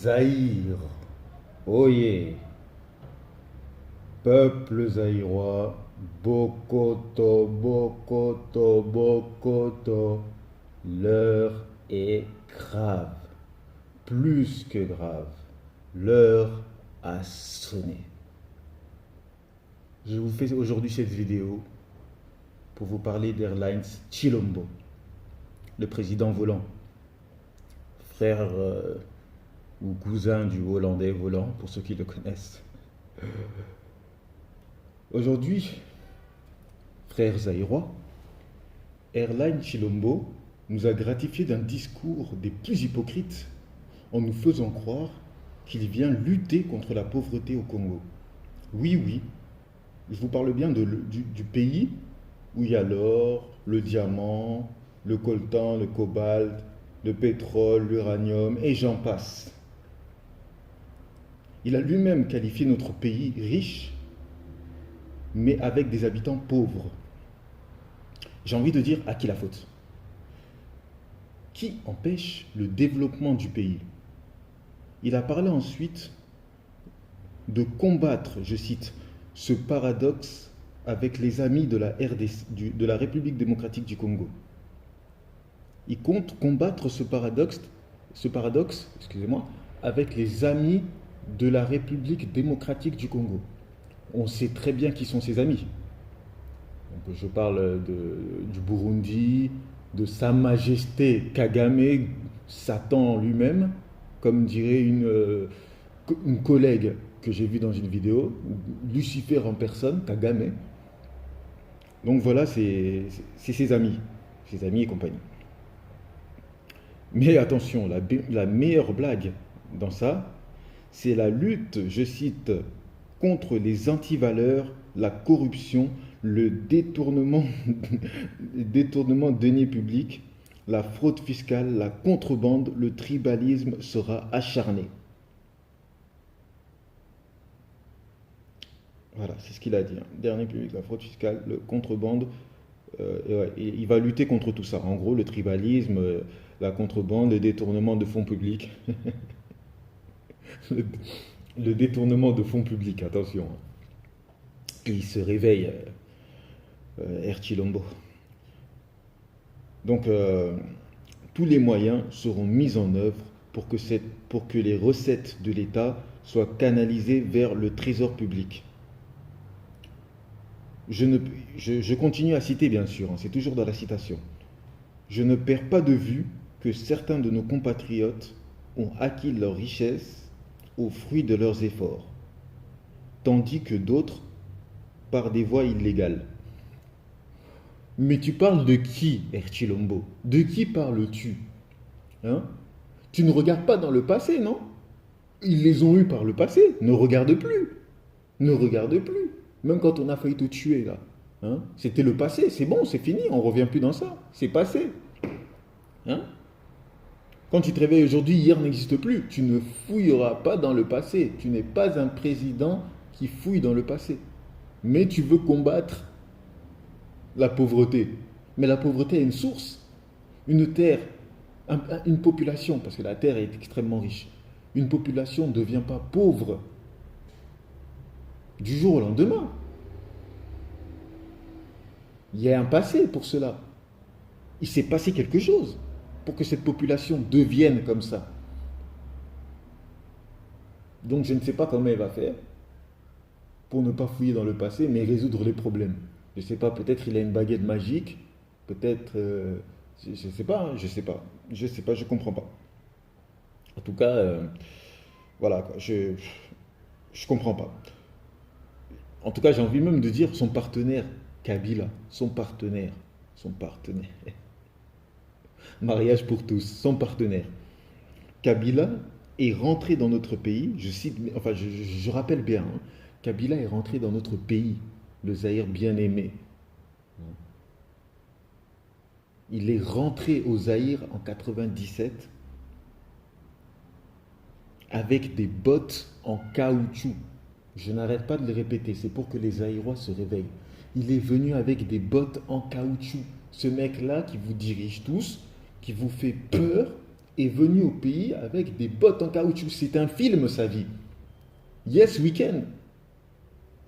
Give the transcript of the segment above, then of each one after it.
Zaïre, oyez, peuple zaïrois, Bokoto, Bokoto, Bokoto, l'heure est grave, plus que grave, l'heure a sonné. Je vous fais aujourd'hui cette vidéo pour vous parler d'Airlines Chilombo, le président volant, frère ou cousin du Hollandais volant, pour ceux qui le connaissent. Aujourd'hui, frères zaïrois, Airlines Chilombo nous a gratifié d'un discours des plus hypocrites en nous faisant croire qu'il vient lutter contre la pauvreté au Congo. Oui, oui, je vous parle bien du pays où il y a l'or, le diamant, le coltan, le cobalt, le pétrole, l'uranium, et j'en passe. Il a lui-même qualifié notre pays riche, mais avec des habitants pauvres. J'ai envie de dire, à qui la faute? Qui empêche le développement du pays? Il a parlé ensuite de combattre, je cite, ce paradoxe avec les amis de la RDC, de la République démocratique du Congo. Il compte combattre ce paradoxe, excusez-moi, avec les amis de la République démocratique du Congo. On sait très bien qui sont ses amis. Donc, je parle du Burundi, de Sa Majesté Kagame, Satan lui-même, comme dirait une collègue que j'ai vue dans une vidéo, Lucifer en personne, Kagame. Donc voilà, c'est ses amis et compagnie. Mais attention, la meilleure blague dans ça, c'est la lutte, je cite, contre les antivaleurs, la corruption, le détournement de deniers publics, la fraude fiscale, la contrebande, le tribalisme sera acharné. Voilà, c'est ce qu'il a dit. Dernier public, la fraude fiscale, le contrebande, il va lutter contre tout ça. En gros, le tribalisme, la contrebande, le détournement de fonds publics. Le détournement de fonds publics, attention. Il se réveille, Air Chilombo. Donc, tous les moyens seront mis en œuvre pour que les recettes de l'État soient canalisées vers le trésor public. Je continue à citer, bien sûr, c'est toujours dans la citation. Je ne perds pas de vue que certains de nos compatriotes ont acquis leur richesse au fruit de leurs efforts, tandis que d'autres par des voies illégales. Mais tu parles de qui, Chilombo? De qui parles-tu? Hein? Tu ne regardes pas dans le passé, non? Ils les ont eus par le passé. Ne regarde plus. Ne regarde plus. Même quand on a failli te tuer, là. Hein? C'était le passé. C'est bon, c'est fini. On ne revient plus dans ça. C'est passé. Hein? Quand tu te réveilles aujourd'hui, hier n'existe plus. Tu ne fouilleras pas dans le passé. Tu n'es pas un président qui fouille dans le passé. Mais tu veux combattre la pauvreté. Mais la pauvreté a une source. Une terre, une population, parce que la terre est extrêmement riche. Une population ne devient pas pauvre du jour au lendemain. Il y a un passé pour cela. Il s'est passé quelque chose pour que cette population devienne comme ça. Donc je ne sais pas comment elle va faire pour ne pas fouiller dans le passé, mais résoudre les problèmes. Je ne sais pas, peut-être il a une baguette magique, peut-être, je ne sais pas, je ne comprends pas. En tout cas, voilà, je ne comprends pas. En tout cas, j'ai envie même de dire son partenaire, Kabila, son partenaire. Mariage pour tous, son partenaire. Kabila est rentré dans notre pays, je cite, enfin je rappelle bien, hein, Kabila est rentré dans notre pays, le Zaïre bien-aimé. Il est rentré au Zaïre en 97 avec des bottes en caoutchouc. Je n'arrête pas de le répéter, c'est pour que les Zaïrois se réveillent. Il est venu avec des bottes en caoutchouc. Ce mec-là qui vous dirige tous, qui vous fait peur, est venu au pays avec des bottes en caoutchouc. C'est un film, sa vie. Yes, week-end.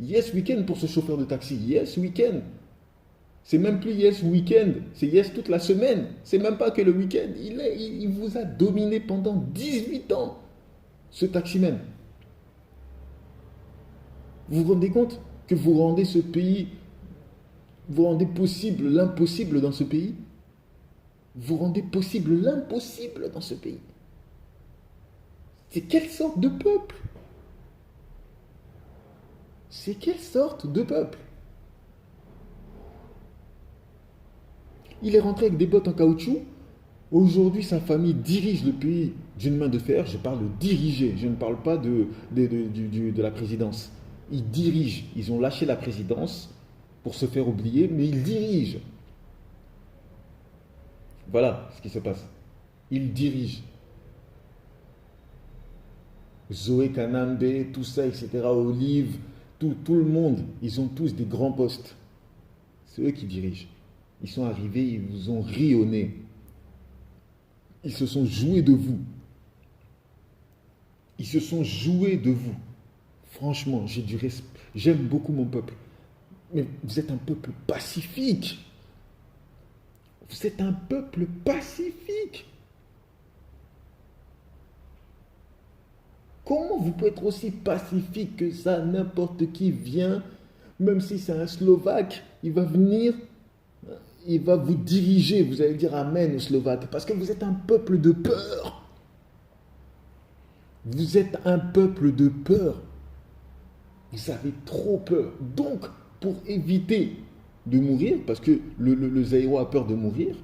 Yes, week-end pour ce chauffeur de taxi. Yes, week-end. C'est même plus yes week-end, c'est yes toute la semaine. C'est même pas que le week-end. Il vous a dominé pendant 18 ans, ce taximan. Vous vous rendez compte que vous rendez ce pays, vous rendez possible l'impossible dans ce pays? Vous rendez possible l'impossible dans ce pays. C'est quelle sorte de peuple? C'est quelle sorte de peuple? Il est rentré avec des bottes en caoutchouc. Aujourd'hui, sa famille dirige le pays d'une main de fer. Je parle de diriger, je ne parle pas de la présidence. Ils dirigent, ils ont lâché la présidence pour se faire oublier, mais ils dirigent. Voilà ce qui se passe. Ils dirigent. Zoé Kanambe, tout ça, etc., Olive, tout le monde, ils ont tous des grands postes. C'est eux qui dirigent. Ils sont arrivés, ils vous ont ri au nez. Ils se sont joués de vous. Ils se sont joués de vous. Franchement, j'ai du respect. J'aime beaucoup mon peuple. Mais vous êtes un peuple pacifique. Vous êtes un peuple pacifique. Comment vous pouvez être aussi pacifique que ça? N'importe qui vient, même si c'est un Slovaque, il va venir, il va vous diriger. Vous allez dire Amen aux Slovaques. Parce que vous êtes un peuple de peur. Vous êtes un peuple de peur. Vous avez trop peur. Donc, pour éviter de mourir, parce que le Zaïrois a peur de mourir,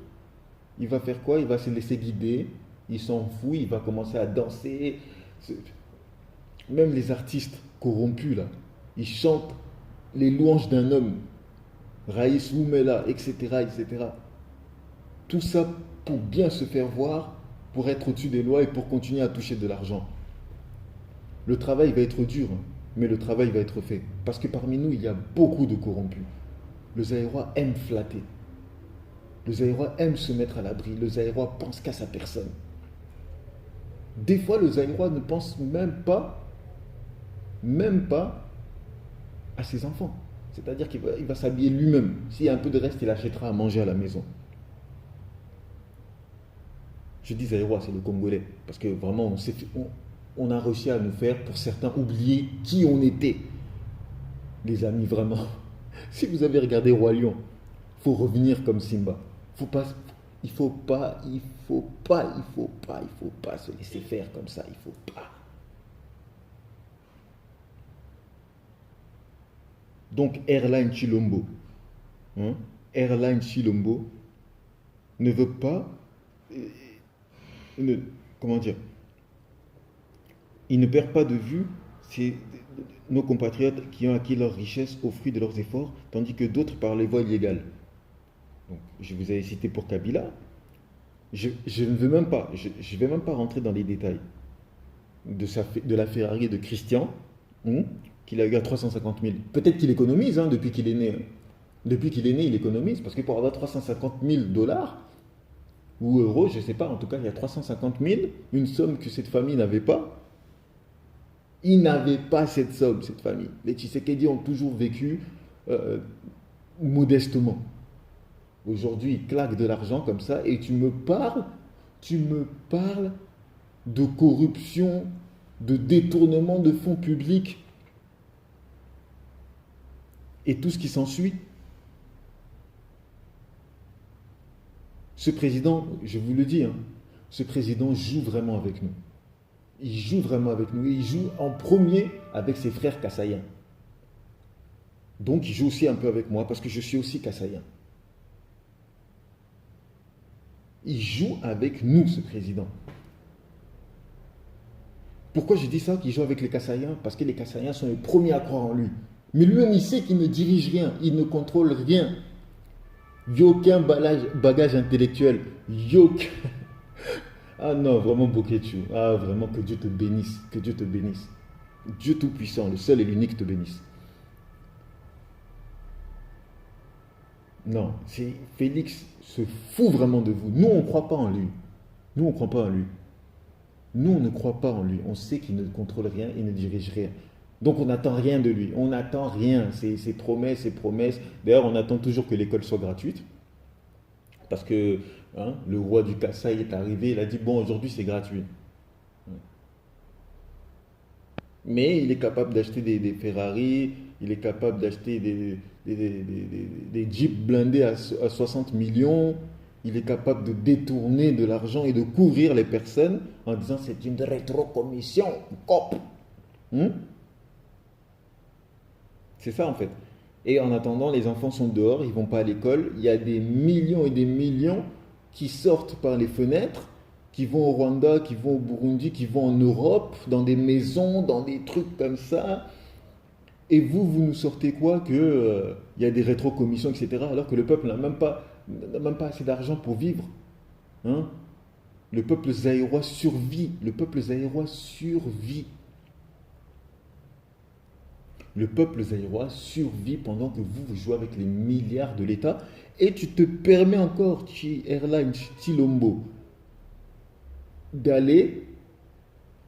il va faire quoi? Il va se laisser guider, il s'en fout, il va commencer à danser. Même les artistes corrompus, là, ils chantent les louanges d'un homme, Raïs Oumela, etc., etc. Tout ça pour bien se faire voir, pour être au-dessus des lois et pour continuer à toucher de l'argent. Le travail va être dur, mais le travail va être fait. Parce que parmi nous, il y a beaucoup de corrompus. Le Zaïrois aime flatter. Le Zaïrois aime se mettre à l'abri. Le Zaïrois pense qu'à sa personne. Des fois, le Zaïrois ne pense même pas à ses enfants. C'est-à-dire qu'il va s'habiller lui-même. S'il y a un peu de reste, il achètera à manger à la maison. Je dis Zaïrois, c'est le Congolais. Parce que vraiment, on a réussi à nous faire, pour certains, oublier qui on était. Les amis, vraiment. Si vous avez regardé Roi Lion, il faut revenir comme Simba. Il faut pas se laisser faire comme ça. Il faut pas. Donc, Airline Chilombo, Airline Chilombo ne veut pas, comment dire, il ne perd pas de vue nos compatriotes qui ont acquis leur richesse au fruit de leurs efforts, tandis que d'autres par les voies illégales. Donc, je vous avais cité pour Kabila. Je ne veux même pas, je vais même pas rentrer dans les détails de la Ferrari de Christian, qu'il a eu à 350 000. Peut-être qu'il économise depuis qu'il est né. Depuis qu'il est né, il économise, parce que pour avoir 350 000 dollars ou euros, je ne sais pas, en tout cas, il y a 350 000, une somme que cette famille n'avait pas. Ils n'avaient pas cette somme, cette famille. Les Tshisekedi ont toujours vécu modestement. Aujourd'hui, ils claquent de l'argent comme ça et tu me parles de corruption, de détournement de fonds publics et tout ce qui s'ensuit. Ce président, je vous le dis, ce président joue vraiment avec nous. Il joue vraiment avec nous. Il joue en premier avec ses frères kassaïens. Donc il joue aussi un peu avec moi parce que je suis aussi kassaïen. Il joue avec nous, ce président. Pourquoi je dis ça, qu'il joue avec les kassaïens? Parce que les kassaïens sont les premiers à croire en lui. Mais lui-même, il sait qu'il ne dirige rien, il ne contrôle rien. Il n'y a aucun bagage intellectuel. Ah non, vraiment Boketu. Ah vraiment, que Dieu te bénisse. Que Dieu te bénisse. Dieu Tout-Puissant, le seul et l'unique te bénisse. Non, Félix se fout vraiment de vous. Nous, on ne croit pas en lui. Nous, on ne croit pas en lui. Nous, on ne croit pas en lui. On sait qu'il ne contrôle rien, il ne dirige rien. Donc, on n'attend rien de lui. On n'attend rien. C'est promesses, c'est promesses. D'ailleurs, on attend toujours que l'école soit gratuite. Parce que le roi du Kassai est arrivé, il a dit, bon, aujourd'hui, c'est gratuit. Mais il est capable d'acheter des Ferrari, il est capable d'acheter des Jeeps blindés à 60 millions, il est capable de détourner de l'argent et de couvrir les personnes en disant c'est une rétrocommission, COP. Hmm. C'est ça en fait. Et en attendant, les enfants sont dehors, ils vont pas à l'école, il y a des millions et des millions qui sortent par les fenêtres, qui vont au Rwanda, qui vont au Burundi, qui vont en Europe, dans des maisons, dans des trucs comme ça. Et vous nous sortez quoi que il y a des rétrocommissions, etc. Alors que le peuple n'a même pas assez d'argent pour vivre. Hein. Le peuple zaïrois survit. Le peuple zaïrois survit. Le peuple zaïrois survit pendant que vous jouez avec les milliards de l'État. Et tu te permets encore, Airlines, Chilombo, d'aller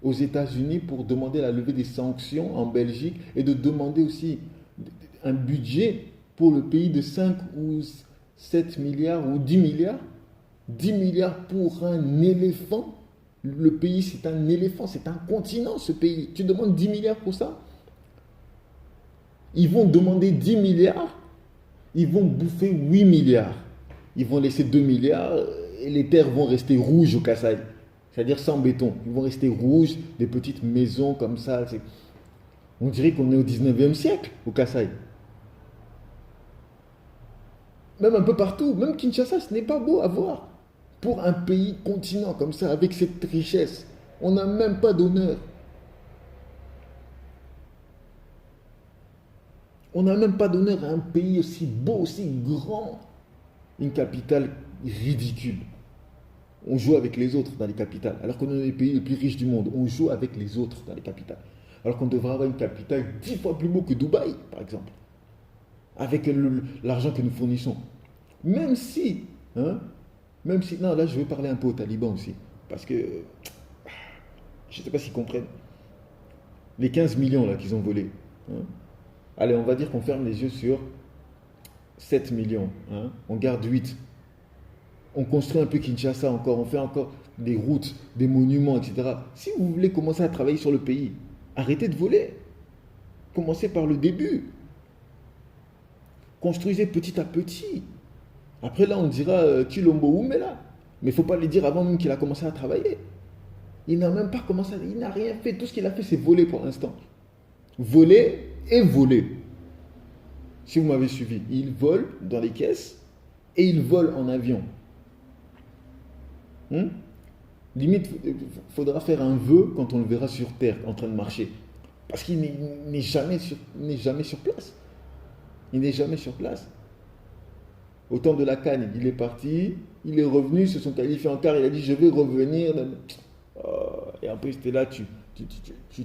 aux États-Unis pour demander la levée des sanctions en Belgique et de demander aussi un budget pour le pays de 5 ou 7 milliards ou 10 milliards. 10 milliards pour un éléphant. Le pays, c'est un éléphant, c'est un continent ce pays. Tu demandes 10 milliards pour ça? Ils vont demander 10 milliards, ils vont bouffer 8 milliards. Ils vont laisser 2 milliards et les terres vont rester rouges au Kassai. C'est-à-dire sans béton. Ils vont rester rouges, des petites maisons comme ça. On dirait qu'on est au 19e siècle au Kassai. Même un peu partout, même Kinshasa, ce n'est pas beau à voir. Pour un pays continent comme ça, avec cette richesse, on n'a même pas d'honneur. On n'a même pas d'honneur à un pays aussi beau, aussi grand. Une capitale ridicule. On joue avec les autres dans les capitales. Alors qu'on est les pays les plus riches du monde, on joue avec les autres dans les capitales. Alors qu'on devrait avoir une capitale 10 fois plus beau que Dubaï, par exemple. Avec l'argent que nous fournissons. Même si, non, là je veux parler un peu aux talibans aussi. Parce que, je ne sais pas s'ils comprennent. Les 15 millions là qu'ils ont volés. Allez, on va dire qu'on ferme les yeux sur 7 millions. On garde 8. On construit un peu Kinshasa encore, on fait encore des routes, des monuments, etc. Si vous voulez commencer à travailler sur le pays, arrêtez de voler. Commencez par le début. Construisez petit à petit. Après là, on dira Chilombo Oumela. Mais il ne faut pas le dire avant même qu'il a commencé à travailler. Il n'a même pas commencé, il n'a rien fait. Tout ce qu'il a fait, c'est voler pour l'instant. Voler et voler. Si vous m'avez suivi, il vole dans les caisses et il vole en avion. Limite, il faudra faire un vœu quand on le verra sur terre en train de marcher. Parce qu'il n'est jamais sur place. Il n'est jamais sur place. Au temps de la Cannes, il est parti, il est revenu, ils se sont qualifiés en quart, il a dit je vais revenir. Et après, c'était là, tu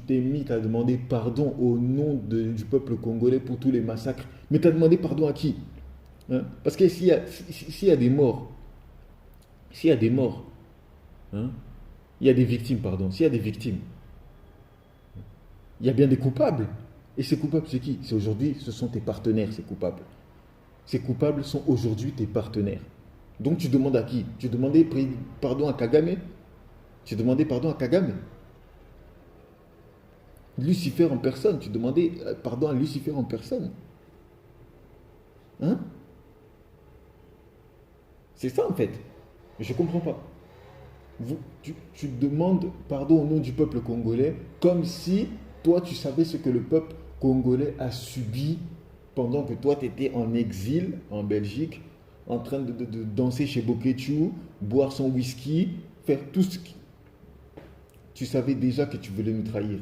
t'es mis, tu as demandé pardon au nom du peuple congolais pour tous les massacres. Mais tu as demandé pardon à qui? Parce que s'il y a des morts, il y a des victimes, pardon. S'il y a des victimes, il y a bien des coupables. Et ces coupables, c'est qui? C'est aujourd'hui, ce sont tes partenaires, ces coupables. Ces coupables sont aujourd'hui tes partenaires. Donc tu demandes à qui? Tu demandais pardon à Kagame? Tu demandais pardon à Kagame? Lucifer en personne, tu demandais pardon à Lucifer en personne. C'est ça en fait. Je ne comprends pas. Tu demandes pardon au nom du peuple congolais comme si toi tu savais ce que le peuple congolais a subi pendant que toi tu étais en exil en Belgique, en train de danser chez Bokechu, boire son whisky, faire tout ce qui... Tu savais déjà que tu voulais nous trahir.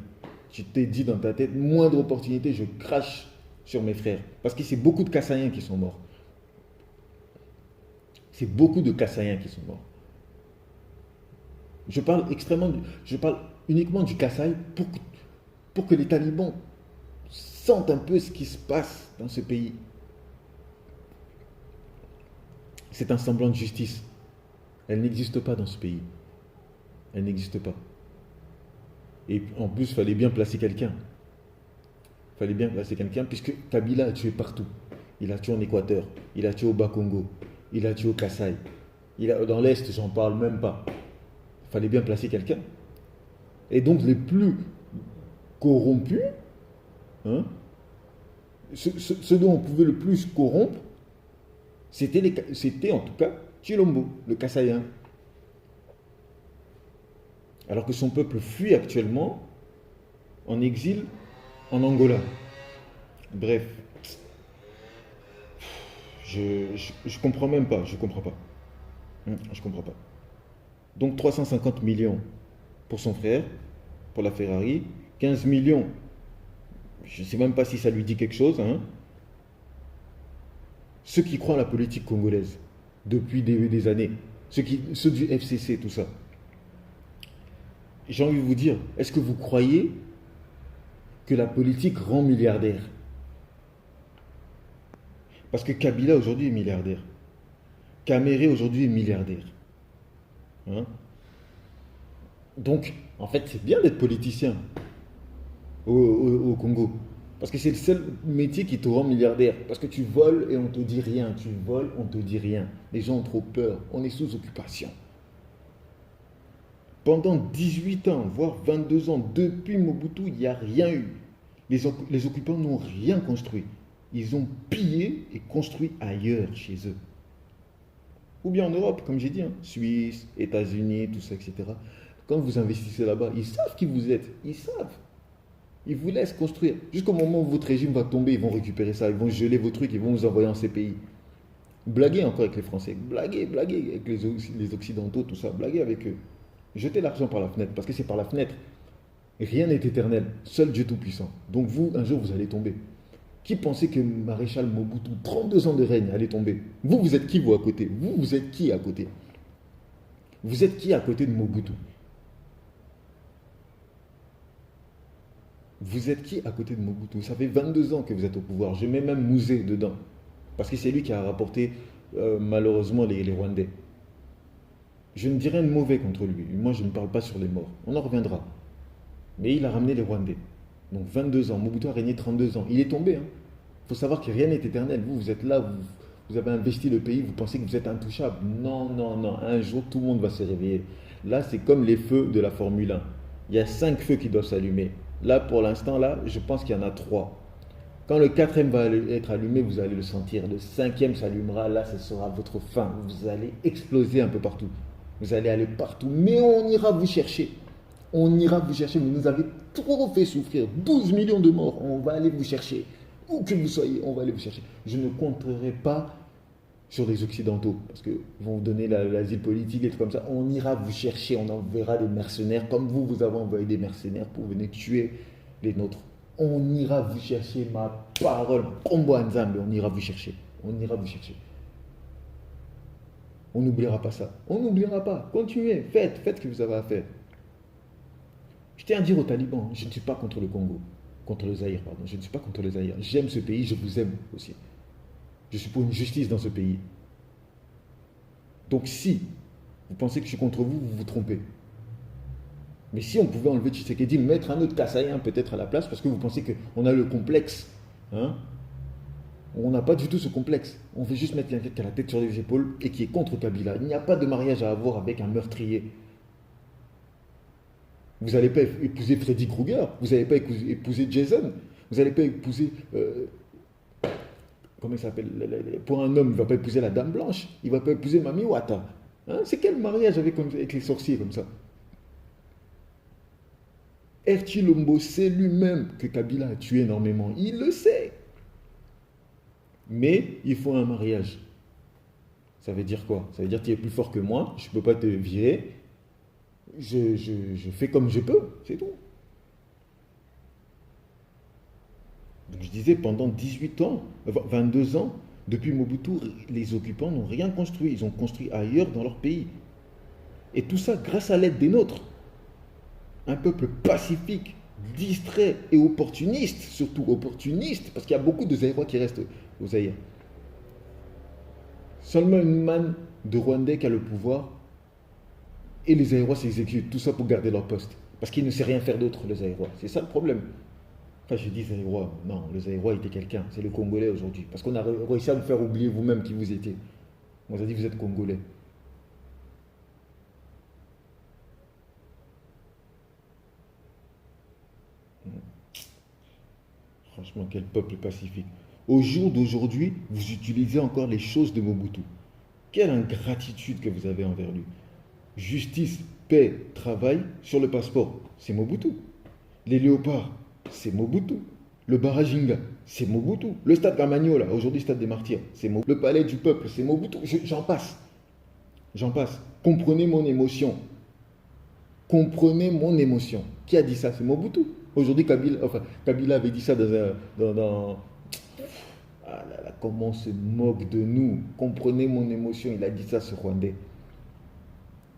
Tu t'es dit dans ta tête, moindre opportunité, je crache sur mes frères. Parce que c'est beaucoup de Kassaïens qui sont morts. C'est beaucoup de Kassaïens qui sont morts. Je parle uniquement du Kassai pour que les talibans sentent un peu ce qui se passe dans ce pays. C'est un semblant de justice. Elle n'existe pas dans ce pays. Elle n'existe pas. Et en plus, il fallait bien placer quelqu'un. Il fallait bien placer quelqu'un, puisque Kabila a tué partout. Il a tué en Équateur, il a tué au Bas-Congo, il a tué au Kasaï. Dans l'Est, j'en parle même pas. Il fallait bien placer quelqu'un. Et donc, les plus corrompus, hein, ceux dont on pouvait le plus corrompre, c'était en tout cas Chilombo, le Kassaïen. Alors que son peuple fuit actuellement en exil en Angola. Bref, je comprends même pas, je comprends pas. Je comprends pas. Donc 350 millions pour son frère, pour la Ferrari, 15 millions, je ne sais même pas si ça lui dit quelque chose, hein. Ceux qui croient à la politique congolaise depuis des années, ceux du FCC, tout ça, j'ai envie de vous dire, est-ce que vous croyez que la politique rend milliardaire? Parce que Kabila aujourd'hui est milliardaire. Kaméré aujourd'hui est milliardaire. Hein? Donc, en fait, c'est bien d'être politicien au Congo. Parce que c'est le seul métier qui te rend milliardaire. Parce que tu voles et on te dit rien. Tu voles, on te dit rien. Les gens ont trop peur. On est sous occupation. Pendant 18 ans, voire 22 ans, depuis Mobutu, il n'y a rien eu. Les occupants n'ont rien construit. Ils ont pillé et construit ailleurs, chez eux. Ou bien en Europe, comme j'ai dit, hein, Suisse, États-Unis, tout ça, etc. Quand vous investissez là-bas, ils savent qui vous êtes. Ils savent. Ils vous laissent construire. Jusqu'au moment où votre régime va tomber, ils vont récupérer ça. Ils vont geler vos trucs, ils vont vous envoyer en CPI. Blaguez encore avec les Français. Blaguez avec les Occidentaux, tout ça. Blaguez avec eux. Jetez l'argent par la fenêtre, parce que c'est par la fenêtre. Rien n'est éternel. Seul Dieu Tout-Puissant. Donc vous, un jour, vous allez tomber. Qui pensait que Maréchal Mobutu, 32 ans de règne, allait tomber? Vous êtes qui, vous, à côté? Vous êtes qui à côté? Vous êtes qui à côté de Mobutu? Vous êtes qui à côté de Mobutu? Ça fait 22 ans que vous êtes au pouvoir. Je mets même Mouzé dedans. Parce que c'est lui qui a rapporté, malheureusement, les Rwandais. Je ne dis rien de mauvais contre lui. Moi, je ne parle pas sur les morts. On en reviendra. Mais il a ramené les Rwandais. Donc 22 ans. Mobutu a régné 32 ans. Il est tombé. Il faut savoir que rien n'est éternel. Vous êtes là, vous avez investi le pays, vous pensez que vous êtes intouchable. Non, non, non. Un jour, tout le monde va se réveiller. Là, c'est comme les feux de la Formule 1. Il y a 5 feux qui doivent s'allumer. Là, pour l'instant, là, je pense qu'il y en a 3. Quand le 4e va être allumé, vous allez le sentir. Le 5e s'allumera. Là, ce sera votre fin. Vous allez exploser un peu partout. Vous allez aller partout. Mais on ira vous chercher. On ira vous chercher. Vous nous avez trop fait souffrir. 12 millions de morts. On va aller vous chercher. Où que vous soyez, on va aller vous chercher. Je ne compterai pas sur les Occidentaux, parce qu'ils vont vous donner l'asile politique et tout comme ça. On ira vous chercher, on enverra des mercenaires, comme vous avez envoyé des mercenaires pour venir tuer les nôtres. On ira vous chercher, ma parole. Combo Nzambe, on ira vous chercher. On ira vous chercher. On n'oubliera pas ça. On n'oubliera pas. Continuez, faites ce que vous avez à faire. Je tiens à dire aux talibans, je ne suis pas contre le Congo. Contre le Zaïre, pardon. Je ne suis pas contre le Zaïre. J'aime ce pays, je vous aime aussi. Je suis pour une justice dans ce pays. Donc si vous pensez que je suis contre vous, vous vous trompez. Mais si on pouvait enlever Tshisekedi, mettre un autre Kassaïen peut-être à la place, parce que vous pensez qu'on a le complexe, hein? On n'a pas du tout ce complexe. On veut juste mettre quelqu'un qui a la tête sur les épaules et qui est contre Kabila. Il n'y a pas de mariage à avoir avec un meurtrier. Vous n'allez pas épouser Freddy Krueger, vous n'allez pas épouser Jason, vous n'allez pas épouser... comment il s'appelle? Pour un homme, il ne va pas épouser la Dame Blanche, il ne va pas épouser Mami Wata. Hein? C'est quel mariage avec les sorciers comme ça? Chilombo sait lui-même que Kabila a tué énormément, il le sait. Mais il faut un mariage. Ça veut dire quoi? Ça veut dire que tu es plus fort que moi, je ne peux pas te virer, je fais comme je peux, c'est tout. Donc je disais, pendant 18 ans, 22 ans, depuis Mobutu, les occupants n'ont rien construit. Ils ont construit ailleurs dans leur pays. Et tout ça grâce à l'aide des nôtres. Un peuple pacifique, distrait et opportuniste, surtout opportuniste, parce qu'il y a beaucoup de Zaïrois qui restent au Zaïre. Seulement une manne de Rwandais qui a le pouvoir Et les Zaïrois s'exécutent, tout ça pour garder leur poste. Parce qu'ils ne savent rien faire d'autre, les Zaïrois. C'est ça le problème. Enfin, je dis Zaïrois, non, le Zaïrois était quelqu'un, c'est le Congolais aujourd'hui. Parce qu'on a réussi à vous faire oublier vous-même qui vous étiez. On vous a dit vous êtes Congolais. Franchement, quel peuple pacifique. Au jour d'aujourd'hui, vous utilisez encore les choses de Mobutu. Quelle ingratitude que vous avez envers lui. Justice, paix, travail sur le passeport, c'est Mobutu. Les léopards, c'est Mobutu. Le Barajinga, c'est Mobutu. Le stade Gamagnola, aujourd'hui stade des Martyrs, c'est Mobutu. Le palais du peuple, c'est Mobutu. J'en passe. J'en passe. Comprenez mon émotion. Comprenez mon émotion. Qui a dit ça? C'est Mobutu. Aujourd'hui, Kabila avait dit ça Ah là là, comment on se moque de nous. Comprenez mon émotion. Il a dit ça, ce Rwandais.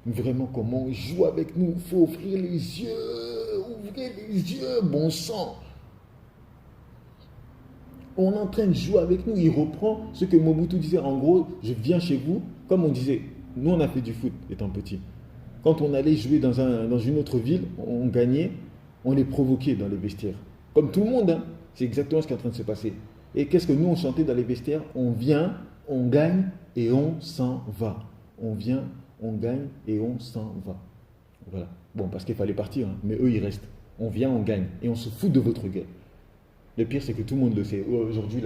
Vraiment, comment on joue avec nous. Il faut ouvrir les yeux. Ouvrez les yeux, bon sang. On est en train de jouer avec nous. Il reprend ce que Mobutu disait. En gros, je viens chez vous. Comme on disait, nous on a fait du foot étant petit. Quand on allait jouer dans une autre ville, on gagnait, on les provoquait dans les vestiaires. Comme tout le monde, hein. C'est exactement ce qui est en train de se passer. Et qu'est-ce que nous on chantait dans les vestiaires? On vient, on gagne et on s'en va. On vient, on gagne et on s'en va. Voilà. Bon, parce qu'il fallait partir, hein. Mais eux ils restent. On vient, on gagne et on se fout de votre gueule. Le pire, c'est que tout le monde le sait. Aujourd'hui,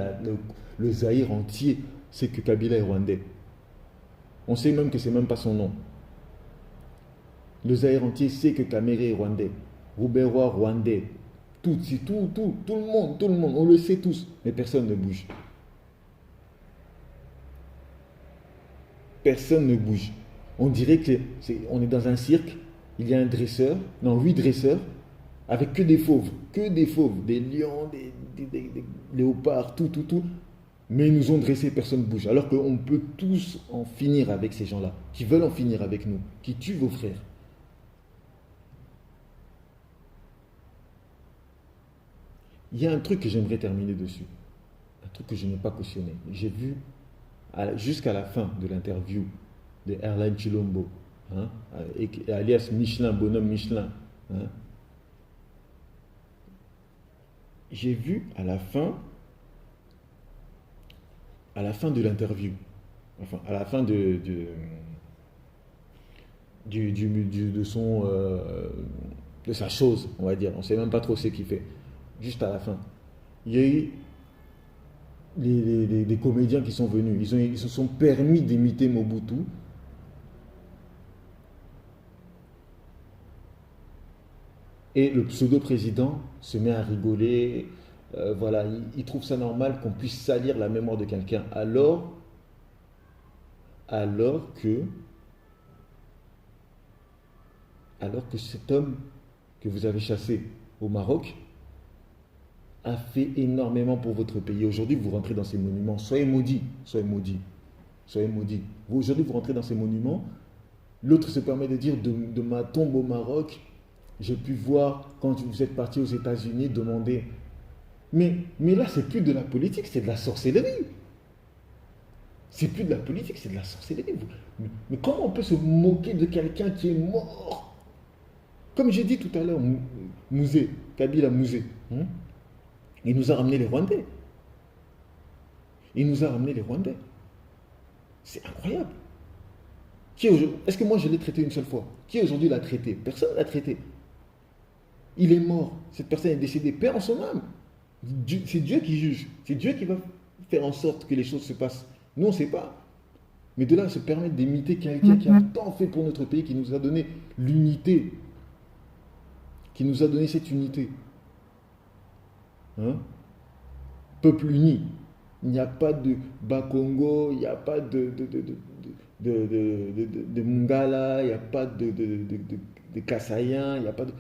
le Zaïre entier sait que Kabila est rwandais. On sait même que c'est même pas son nom. Le Zaïre entier sait que Kamere est rwandais. Rouberois rwandais. Tout le monde, on le sait tous. Mais personne ne bouge. Personne ne bouge. On dirait qu'on est dans un cirque. Il y a un dresseur, non, 8 dresseurs, avec que des fauves, des lions, des léopards, tout. Mais ils nous ont dressés, personne ne bouge. Alors qu'on peut tous en finir avec ces gens-là, qui veulent en finir avec nous, qui tuent vos frères. Il y a un truc que j'aimerais terminer dessus, un truc que je n'ai pas cautionné. J'ai vu, jusqu'à la fin de l'interview de Erline Chilombo, hein, alias Michelin, bonhomme Michelin, hein, j'ai vu à la fin de l'interview, enfin à la fin de sa chose, on va dire, on ne sait même pas trop ce qu'il fait, juste à la fin, il y a eu des comédiens qui sont venus, ils se sont permis d'imiter Mobutu. Et le pseudo-président se met à rigoler, voilà, il trouve ça normal qu'on puisse salir la mémoire de quelqu'un, alors que cet homme que vous avez chassé au Maroc a fait énormément pour votre pays. Aujourd'hui, vous rentrez dans ces monuments, soyez maudits. Aujourd'hui, vous rentrez dans ces monuments, l'autre se permet de dire de ma tombe au Maroc, j'ai pu voir quand vous êtes parti aux États-Unis demander. Mais là, c'est plus de la politique, c'est de la sorcellerie. C'est plus de la politique, c'est de la sorcellerie. Mais comment on peut se moquer de quelqu'un qui est mort? Comme j'ai dit tout à l'heure, Kabila Mouzé, hein? Il nous a ramené les Rwandais. C'est incroyable. Est-ce que moi je l'ai traité une seule fois? Qui aujourd'hui l'a traité? Personne ne l'a traité. Il est mort. Cette personne est décédée. Paix en son âme. C'est Dieu qui juge. C'est Dieu qui va faire en sorte que les choses se passent. Nous, on ne sait pas. Mais de là, se permettre d'imiter quelqu'un qui a tant fait pour notre pays, qui nous a donné l'unité. Qui nous a donné cette unité. Hein? Peuple uni. Il n'y a pas de Bakongo, il n'y a pas de Mungala, il n'y a pas de Kassaïen, il n'y a pas de...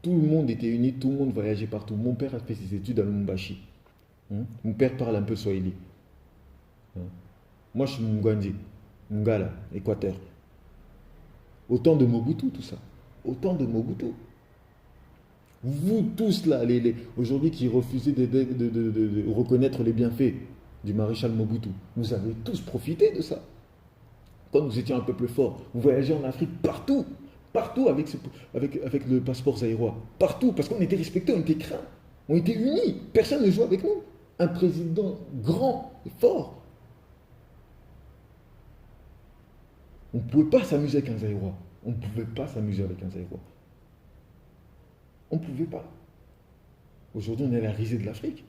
Tout le monde était uni, tout le monde voyageait partout. Mon père a fait ses études à Lumumbashi. Mon père parle un peu Swahili. Moi, je suis Mungandi, Mungala, Équateur. Autant de Mobutu, tout ça. Autant de Mobutu. Vous tous là, aujourd'hui qui refusez de reconnaître les bienfaits du maréchal Mobutu, vous avez tous profité de ça. quand nous étions un peuple fort. Vous voyagez en Afrique partout, partout avec le passeport zaïrois. Partout, parce qu'on était respectés, on était craints, on était unis. Personne ne jouait avec nous. Un président grand et fort. On ne pouvait pas s'amuser avec un zaïrois. On ne pouvait pas s'amuser avec un zaïrois. On ne pouvait pas. Aujourd'hui, on est à la risée de l'Afrique.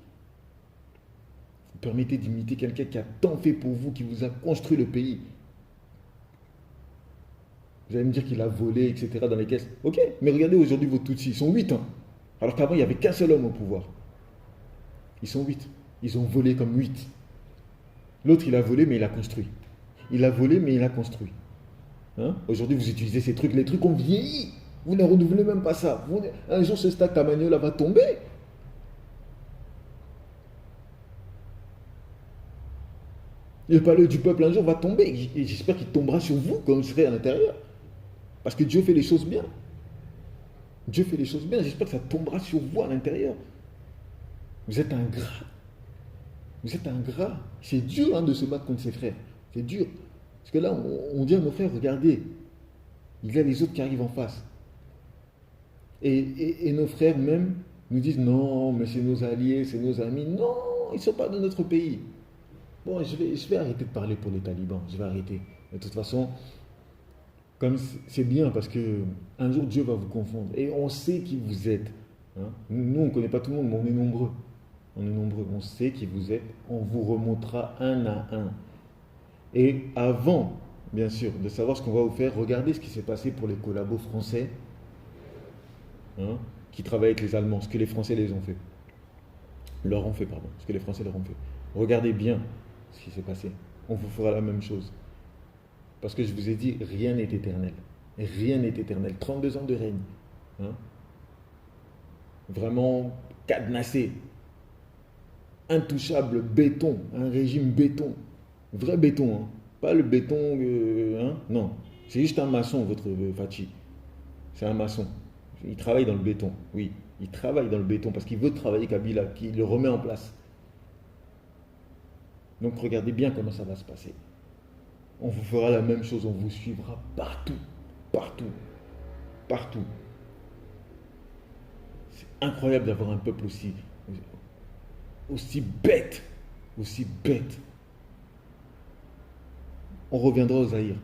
Vous permettez d'imiter quelqu'un qui a tant fait pour vous, qui vous a construit le pays. Vous allez me dire qu'il a volé, etc. dans les caisses. Ok, mais regardez aujourd'hui vos Tutsis, ils sont 8. Hein. Alors qu'avant, il n'y avait qu'un seul homme au pouvoir. Ils sont 8. Ils ont volé comme 8. L'autre, il a volé, mais il a construit. Il a volé, mais il a construit. Hein? Aujourd'hui, vous utilisez ces trucs. Les trucs ont vieilli. Vous ne renouvelez même pas ça. Un jour, ce stack Tamagnola va tomber. Le palais du peuple un jour va tomber. Et j'espère qu'il tombera sur vous comme vous serez à l'intérieur. Parce que Dieu fait les choses bien. Dieu fait les choses bien. J'espère que ça tombera sur vous à l'intérieur. Vous êtes ingrat. Vous êtes ingrat. C'est dur hein, de se battre contre ses frères. C'est dur. Parce que là, on dit à nos frères, regardez, il y a les autres qui arrivent en face. Et nos frères même nous disent, non, mais c'est nos alliés, c'est nos amis. Non, ils ne sont pas de notre pays. Bon, je vais arrêter de parler pour les talibans. Je vais arrêter. De toute façon, comme c'est bien parce que un jour Dieu va vous confondre. Et on sait qui vous êtes. Hein. Nous, on ne connaît pas tout le monde, mais on est nombreux. On est nombreux. On sait qui vous êtes. On vous remontera un à un. Et avant, bien sûr, de savoir ce qu'on va vous faire, regardez ce qui s'est passé pour les collabos français hein, qui travaillent avec les Allemands, ce que les Français les ont fait. Leur ont fait, pardon. Ce que les Français leur ont fait. Regardez bien ce qui s'est passé. On vous fera la même chose. Parce que je vous ai dit, rien n'est éternel. Rien n'est éternel. 32 ans de règne. Hein? Vraiment cadenassé. Intouchable, béton. Un régime béton. Vrai béton. Hein? Pas le béton... hein? Non. C'est juste un maçon, votre Fachi. C'est un maçon. Il travaille dans le béton. Oui. Il travaille dans le béton parce qu'il veut travailler Kabila, qu'il le remet en place. Donc regardez bien comment ça va se passer. On vous fera la même chose, on vous suivra partout, partout, partout. C'est incroyable d'avoir un peuple aussi bête, aussi bête. On reviendra au Zaïre.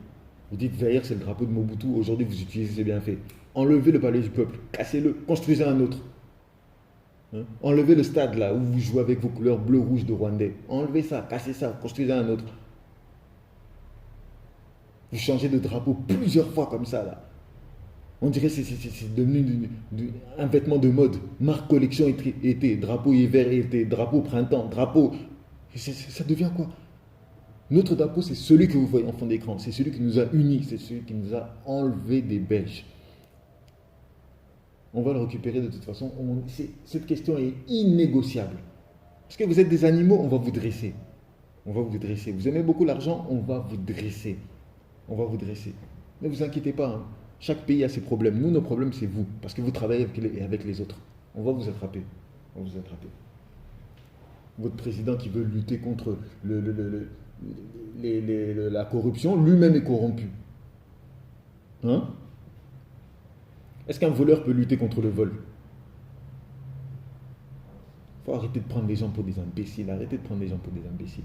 Vous dites Zaïre c'est le drapeau de Mobutu, aujourd'hui vous utilisez c'est bien fait. Enlevez le palais du peuple, cassez-le, construisez un autre. Hein? Enlevez le stade là où vous jouez avec vos couleurs bleu, rouge de Rwandais. Enlevez ça, cassez ça, construisez un autre. Vous changez de drapeau plusieurs fois comme ça là. On dirait que c'est devenu un vêtement de mode. Marque collection été, drapeau hiver été, drapeau printemps, drapeau. Ça devient quoi? Notre drapeau c'est celui que vous voyez en fond d'écran. C'est celui qui nous a unis, c'est celui qui nous a enlevé des Belges. On va le récupérer de toute façon. Cette question est innégociable. Parce que vous êtes des animaux, on va vous dresser. On va vous dresser. Vous aimez beaucoup l'argent, on va vous dresser. On va vous dresser. Ne vous inquiétez pas. Hein. Chaque pays a ses problèmes. Nous, nos problèmes, c'est vous. Parce que vous travaillez avec les autres. On va vous attraper. On va vous attraper. Votre président qui veut lutter contre la corruption, lui-même est corrompu. Hein? Est-ce qu'un voleur peut lutter contre le vol? Il faut arrêter de prendre les gens pour des imbéciles. Arrêtez de prendre les gens pour des imbéciles.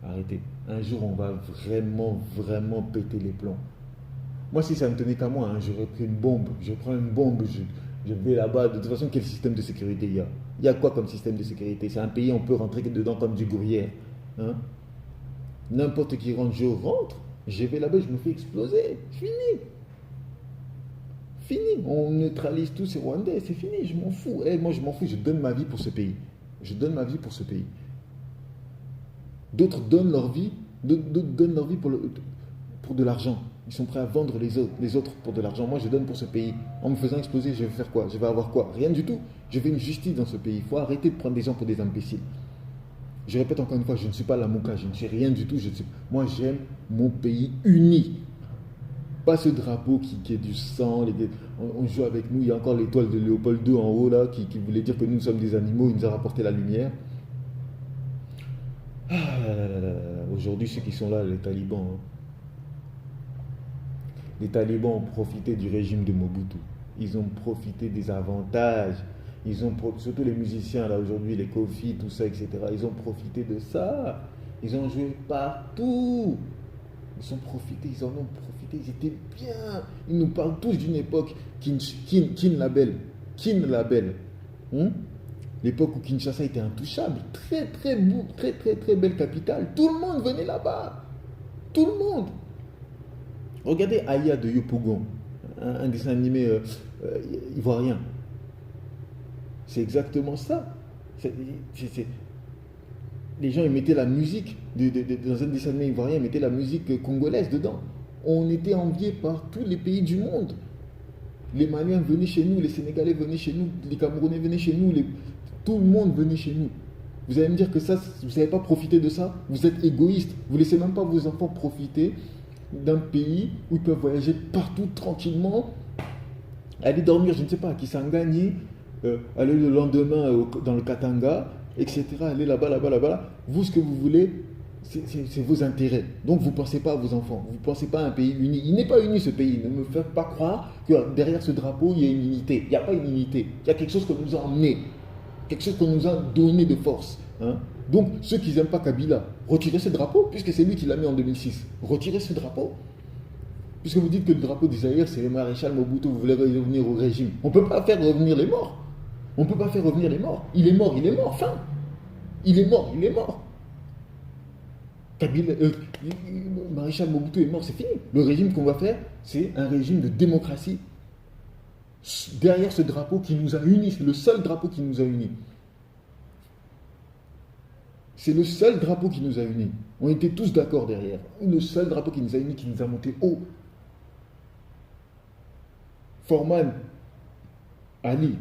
Arrêtez. Un jour, on va vraiment, vraiment péter les plombs. Moi, si ça ne tenait qu'à moi, hein, j'aurais pris une bombe. Je prends une bombe, je vais là-bas. De toute façon, quel système de sécurité il y a? Il y a quoi comme système de sécurité? C'est un pays, on peut rentrer dedans comme du Gruyère. Hein? N'importe qui rentre, je rentre. Je vais là-bas, je me fais exploser. Fini. Fini. On neutralise tous ces Rwandais. C'est fini, je m'en fous. Moi, je m'en fous. Je donne ma vie pour ce pays. Je donne ma vie pour ce pays. D'autres donnent leur vie, pour de l'argent. Ils sont prêts à vendre les autres pour de l'argent. Moi, je donne pour ce pays. En me faisant exploser, je vais faire quoi? Je vais avoir quoi? Rien du tout. Je veux une justice dans ce pays. Il faut arrêter de prendre des gens pour des imbéciles. Je répète encore une fois, je ne suis pas la Mouka, je ne suis rien du tout. Moi, j'aime mon pays uni. Pas ce drapeau qui est du sang. On joue avec nous. Il y a encore l'étoile de Léopold II en haut, là, qui voulait dire que nous sommes des animaux. Il nous a rapporté la lumière. Ah là là là là là. Aujourd'hui, ceux qui sont là, les talibans, hein. Les talibans ont profité du régime de Mobutu. Ils ont profité des avantages. Surtout les musiciens, là, aujourd'hui, les Kofi, tout ça, etc. Ils ont profité de ça. Ils ont joué partout. Ils en ont profité, ils étaient bien. Ils nous parlent tous d'une époque Kin Label. Kin Label. L'époque où Kinshasa était intouchable. Très, très beau, très, très, très belle capitale. Tout le monde venait là-bas. Tout le monde. Regardez Aya de Yopougon, un dessin animé ivoirien. C'est exactement ça. Les gens ils mettaient la musique, dans un dessin animé ivoirien, ils mettaient la musique congolaise dedans. On était enviés par tous les pays du monde. Les Maliens venaient chez nous, les Sénégalais venaient chez nous, les Camerounais venaient chez nous, tout le monde venait chez nous. Vous allez me dire que ça, vous ne savez pas profiter de ça? Vous êtes égoïste. Vous ne laissez même pas vos enfants profiter d'un pays où ils peuvent voyager partout tranquillement, aller dormir, je ne sais pas, à Kisangani, aller le lendemain dans le Katanga, etc. Aller là-bas, là-bas, là-bas. Vous, ce que vous voulez, c'est vos intérêts. Donc, vous ne pensez pas à vos enfants. Vous ne pensez pas à un pays uni. Il n'est pas uni, ce pays. Ne me faites pas croire que derrière ce drapeau, il y a une unité. Il n'y a pas une unité. Il y a quelque chose qu'on nous a emmené. Quelque chose qu'on nous a donné de force. Donc, ceux qui n'aiment pas Kabila, retirez ce drapeau, puisque c'est lui qui l'a mis en 2006. Retirez ce drapeau. Puisque vous dites que le drapeau du Zaïre, c'est le maréchal Mobutu, vous voulez revenir au régime. On ne peut pas faire revenir les morts. On ne peut pas faire revenir les morts. Il est mort, fin. Il est mort. Kabila, maréchal Mobutu est mort, c'est fini. Le régime qu'on va faire, c'est un régime de démocratie. Derrière ce drapeau qui nous a unis, c'est le seul drapeau qui nous a unis. C'est le seul drapeau qui nous a unis. On était tous d'accord derrière. Le seul drapeau qui nous a unis, qui nous a monté haut. Forman, Ali,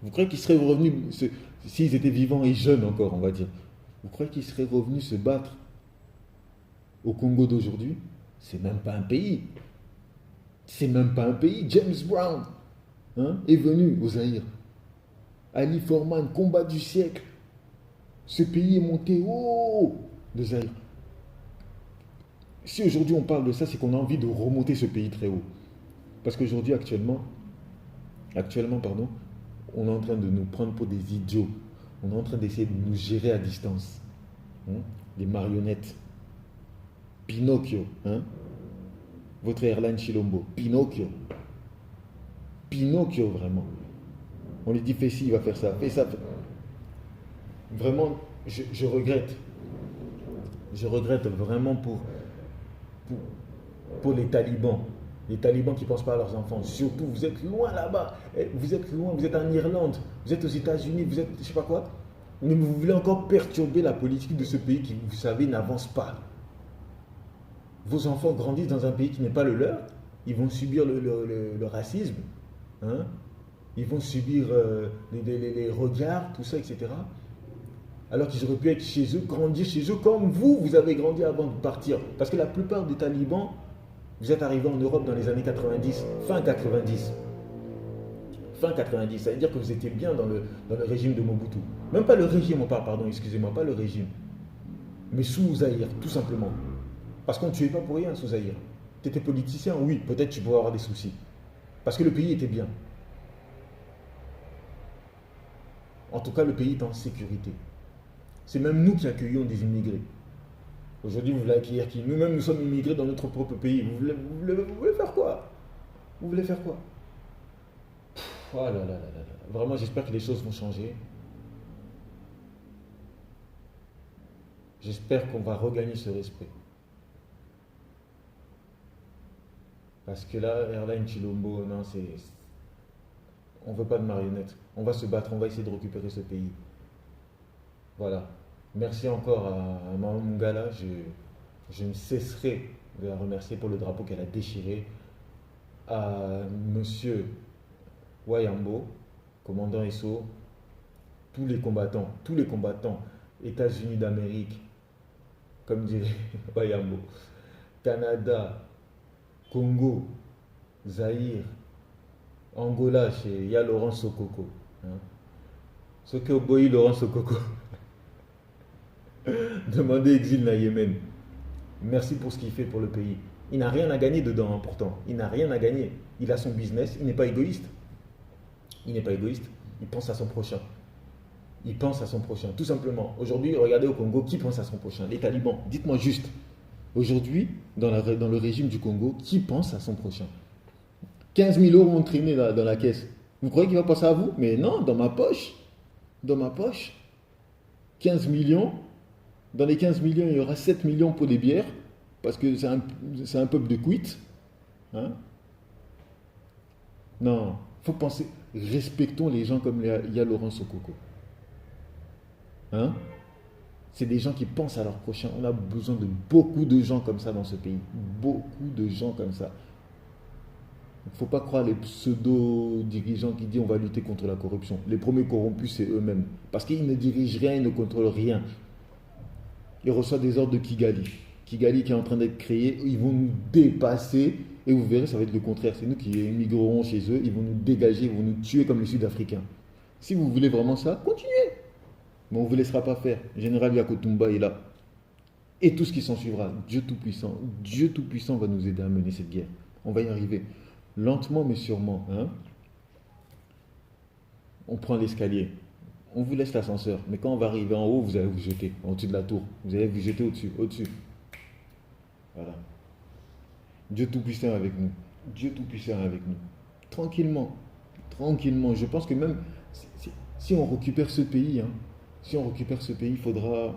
vous croyez qu'ils seraient revenus, s'ils étaient vivants et jeunes encore, on va dire, vous croyez qu'ils seraient revenus se battre au Congo d'aujourd'hui? C'est même pas un pays. C'est même pas un pays. James Brown est venu au Zaïre. Ali Forman, combat du siècle. Ce pays est monté haut, le Zaïre. Si aujourd'hui on parle de ça, c'est qu'on a envie de remonter ce pays très haut. Parce qu'aujourd'hui, actuellement, on est en train de nous prendre pour des idiots. On est en train d'essayer de nous gérer à distance. Des marionnettes. Pinocchio. Votre airline Chilombo. Pinocchio. Pinocchio, vraiment. On lui dit, fais ci, il va faire ça. Fais ça. Vraiment, je regrette. Je regrette vraiment pour les talibans. Les talibans qui ne pensent pas à leurs enfants. Surtout, vous êtes loin là-bas. Vous êtes loin, vous êtes en Irlande. Vous êtes aux États-Unis, vous êtes je ne sais pas quoi. Mais vous voulez encore perturber la politique de ce pays qui, vous savez, n'avance pas. Vos enfants grandissent dans un pays qui n'est pas le leur. Ils vont subir le racisme. Ils vont subir les regards, tout ça, etc. Alors qu'ils auraient pu être chez eux, grandir chez eux comme vous avez grandi avant de partir. Parce que la plupart des talibans, vous êtes arrivés en Europe dans les années 90, fin 90. Fin 90, ça veut dire que vous étiez bien dans le régime de Mobutu. Même pas le régime, on parle, pardon, excusez-moi, pas le régime. Mais sous Zaïre, tout simplement. Parce qu'on ne tuait pas pour rien sous Zaïre. Tu étais politicien, oui, peut-être tu pouvais avoir des soucis. Parce que le pays était bien. En tout cas, le pays est en sécurité. C'est même nous qui accueillons des immigrés. Aujourd'hui, vous voulez accueillir qui? Nous-mêmes, nous sommes immigrés dans notre propre pays. Vous voulez faire quoi? Vous voulez faire quoi? Oh là là là là là. Vraiment, j'espère que les choses vont changer. J'espère qu'on va regagner ce respect. Parce que là, Airline Chilombo, non, on ne veut pas de marionnettes. On va se battre, on va essayer de récupérer ce pays. Voilà. Merci encore à Maman Mungala. Je ne cesserai de la remercier pour le drapeau qu'elle a déchiré. À Monsieur Wayambo, commandant SO, tous les combattants, États-Unis d'Amérique, comme dirait Wayambo, Canada, Congo, Zaïre, Angola, il y a Laurent Sokoko. Sokoboyi Laurent Sokoko. Demandez exil na Yémen. Merci pour ce qu'il fait pour le pays. Il n'a rien à gagner dedans, hein, pourtant. Il n'a rien à gagner. Il a son business. Il n'est pas égoïste. Il n'est pas égoïste. Il pense à son prochain. Il pense à son prochain, tout simplement. Aujourd'hui, regardez au Congo, qui pense à son prochain? Les talibans. Dites-moi juste. Aujourd'hui, dans le régime du Congo, qui pense à son prochain? 15 000 euros ont traîné dans la caisse. Vous croyez qu'il va penser à vous? Mais non, dans ma poche. Dans ma poche. 15 millions. Dans les 15 millions, il y aura 7 millions pour des bières. Parce que c'est un peuple de cuites. Hein? Non, il faut penser. Respectons les gens comme il y a Laurent Sokoko. Hein? C'est des gens qui pensent à leur prochain. On a besoin de beaucoup de gens comme ça dans ce pays. Beaucoup de gens comme ça. Il ne faut pas croire les pseudo-dirigeants qui disent on va lutter contre la corruption. Les premiers corrompus, c'est eux-mêmes. Parce qu'ils ne dirigent rien, ils ne contrôlent rien. Ils reçoivent des ordres de Kigali. Kigali qui est en train d'être créé, ils vont nous dépasser. Et vous verrez, ça va être le contraire. C'est nous qui émigrerons chez eux. Ils vont nous dégager, ils vont nous tuer comme les Sud-Africains. Si vous voulez vraiment ça, continuez. Mais on ne vous laissera pas faire. Général Yakotumba est là. Et tout ce qui s'en suivra. Dieu Tout-Puissant va nous aider à mener cette guerre. On va y arriver. Lentement mais sûrement. Hein? On prend l'escalier. On vous laisse l'ascenseur. Mais quand on va arriver en haut, vous allez vous jeter. Au-dessus de la tour. Vous allez vous jeter au-dessus. Au-dessus. Voilà. Dieu Tout-Puissant est avec nous. Dieu Tout-Puissant est avec nous. Tranquillement. Tranquillement. Je pense que même si on récupère ce pays, hein, si on récupère ce pays, il faudra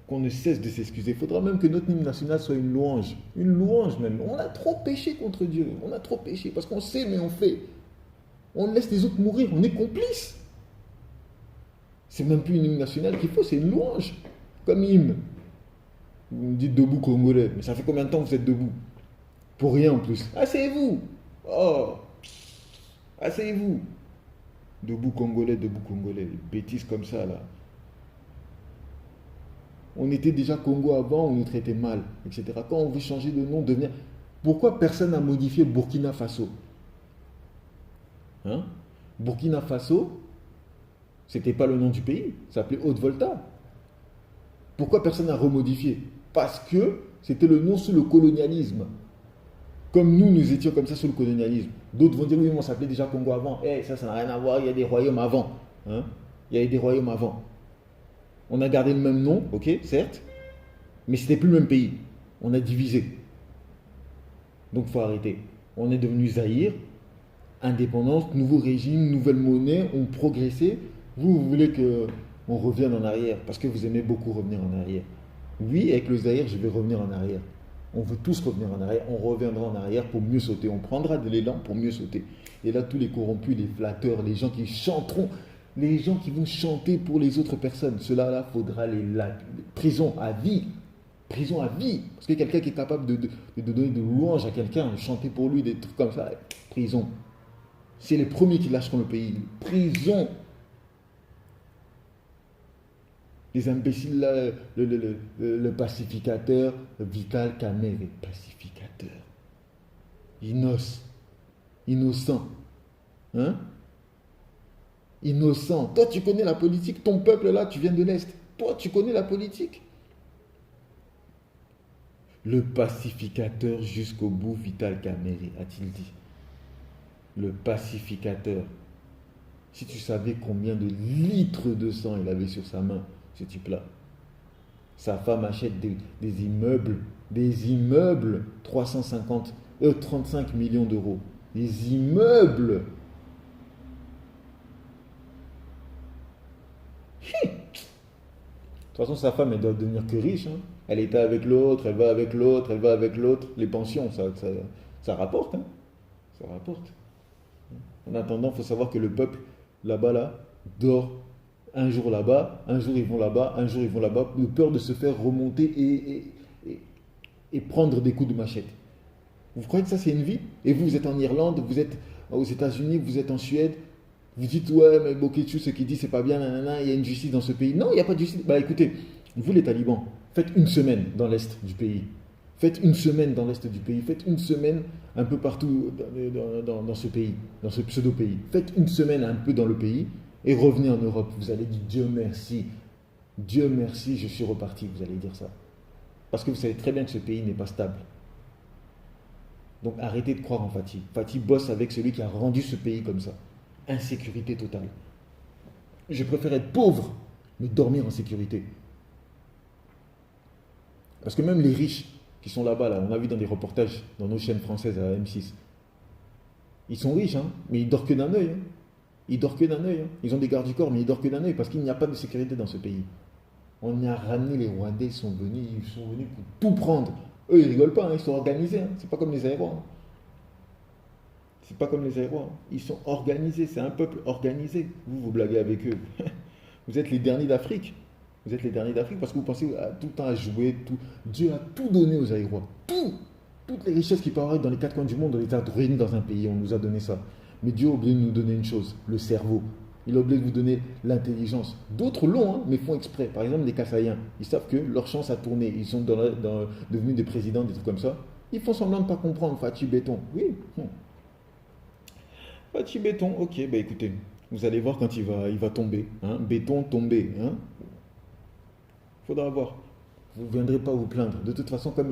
qu'on ne cesse de s'excuser. Il faudra même que notre hymne national soit une louange. Une louange même. On a trop péché contre Dieu. On a trop péché parce qu'on sait mais on fait. On laisse les autres mourir. On est complices. C'est même plus une hymne nationale qu'il faut, c'est une louange. Comme hymne. Vous me dites debout congolais. Mais ça fait combien de temps que vous êtes debout? Pour rien en plus. Asseyez-vous. Oh. Asseyez-vous. Debout congolais, debout congolais. Des bêtises comme ça là. On était déjà Congo avant, on nous traitait mal, etc. Quand on veut changer de nom, devenir... Pourquoi personne n'a modifié Burkina Faso? Hein? Burkina Faso, c'était pas le nom du pays, ça s'appelait Haute-Volta. Pourquoi personne n'a remodifié? Parce que c'était le nom sous le colonialisme. Comme nous étions comme ça sous le colonialisme. D'autres vont dire, oui, mais on s'appelait déjà Congo avant. Ça n'a rien à voir, il y a des royaumes avant. Hein? Il y a des royaumes avant. On a gardé le même nom, ok, certes, mais c'était plus le même pays. On a divisé. Donc il faut arrêter. On est devenu Zaïre, indépendance, nouveau régime, nouvelle monnaie, on progressait. Vous voulez qu'on revienne en arrière, parce que vous aimez beaucoup revenir en arrière. Oui, avec le Zaïre, je vais revenir en arrière. On veut tous revenir en arrière, on reviendra en arrière pour mieux sauter. On prendra de l'élan pour mieux sauter. Et là, tous les corrompus, les flatteurs, les gens qui chanteront, les gens qui vont chanter pour les autres personnes, ceux-là, faudra prison à vie. Prison à vie. Parce que quelqu'un qui est capable de donner de louanges à quelqu'un, de chanter pour lui, des trucs comme ça, prison. C'est les premiers qui lâcheront le pays. Prison. Les imbéciles là, le pacificateur, Vital Kamerhe, pacificateur. Innocent. Hein? Innocent. Toi, tu connais la politique. Ton peuple, là, tu viens de l'Est. Toi, tu connais la politique. Le pacificateur jusqu'au bout, Vital Kamerhe, a-t-il dit. Le pacificateur. Si tu savais combien de litres de sang il avait sur sa main, ce type-là. Sa femme achète des immeubles, 35 millions d'euros. Des immeubles. De toute façon, sa femme, elle doit devenir que riche. Hein. Elle était avec l'autre, elle va avec l'autre, elle va avec l'autre. Les pensions, ça rapporte. Hein. Ça rapporte. En attendant, il faut savoir que le peuple, là-bas, là, dort. Un jour là-bas, un jour ils vont là-bas, un jour ils vont là-bas, de peur de se faire remonter et prendre des coups de machette. Vous croyez que ça, c'est une vie? Et vous êtes en Irlande, vous êtes aux États-Unis, vous êtes en Suède. Vous dites, ouais, mais Bokechu, ce qu'il dit, c'est pas bien, nanana, il y a une justice dans ce pays. Non, il n'y a pas de justice. Bah écoutez, vous les talibans, faites une semaine dans l'Est du pays. Faites une semaine dans l'Est du pays. Faites une semaine un peu partout dans ce pays, dans ce pseudo-pays. Faites une semaine un peu dans le pays et revenez en Europe. Vous allez dire, Dieu merci. Dieu merci, je suis reparti, vous allez dire ça. Parce que vous savez très bien que ce pays n'est pas stable. Donc arrêtez de croire en Fatih. Fatih bosse avec celui qui a rendu ce pays comme ça. Insécurité totale. Je préfère être pauvre, mais dormir en sécurité. Parce que même les riches qui sont là-bas, là, on a vu dans des reportages dans nos chaînes françaises à M6, ils sont riches, hein, mais ils dorment que d'un œil. Hein. Ils dorment que d'un œil. Hein. Ils ont des gardes du corps, mais ils dorment que d'un œil parce qu'il n'y a pas de sécurité dans ce pays. On a ramené les Rwandais, ils sont venus pour tout prendre. Eux, ils rigolent pas, hein, ils sont organisés. Hein. C'est pas comme les Aérois. Hein. C'est pas comme les Aérois. Hein. Ils sont organisés, c'est un peuple organisé. Vous blaguez avec eux. Vous êtes les derniers d'Afrique. Vous êtes les derniers d'Afrique parce que vous pensez tout le temps à jouer. Tout. Dieu a tout donné aux Aérois. Tout. Toutes les richesses qui peuvent avoir dans les quatre coins du monde, on les a réunies dans un pays. On nous a donné ça. Mais Dieu a oublié de nous donner une chose, le cerveau. Il a oublié de vous donner l'intelligence. D'autres l'ont, hein, mais font exprès. Par exemple, les Kassaïens, ils savent que leur chance a tourné. Ils sont devenus des présidents, des trucs comme ça. Ils font semblant de ne pas comprendre. Fatih Béton. Oui. Fatih Béton, ok, bah écoutez, vous allez voir quand il va tomber. Hein, béton tombé. Hein. Faudra voir. Vous ne viendrez pas vous plaindre. De toute façon, comme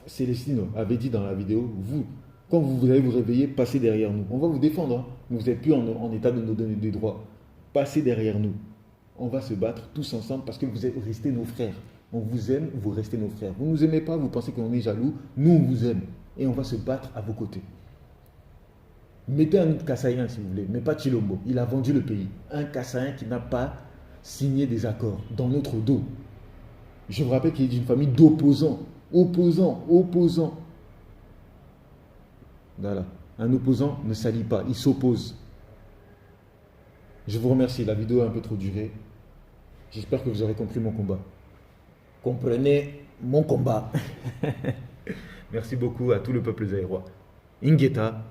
Célestino avait dit dans la vidéo, quand vous allez vous réveiller, passez derrière nous. On va vous défendre. Hein. Vous n'êtes plus en état de nous donner des droits. Passez derrière nous. On va se battre tous ensemble parce que vous êtes restés nos frères. On vous aime, vous restez nos frères. Vous ne nous aimez pas, vous pensez qu'on est jaloux. Nous, on vous aime. Et on va se battre à vos côtés. Mettez un autre Kassaïen si vous voulez, mais pas Chilombo. Il a vendu le pays. Un Kassaïen qui n'a pas signé des accords dans notre dos. Je vous rappelle qu'il est d'une famille d'opposants. Opposants. Voilà. Un opposant ne s'allie pas, il s'oppose. Je vous remercie, la vidéo a un peu trop duré. J'espère que vous aurez compris mon combat. Comprenez mon combat. Merci beaucoup à tout le peuple zaïrois. Ingeta.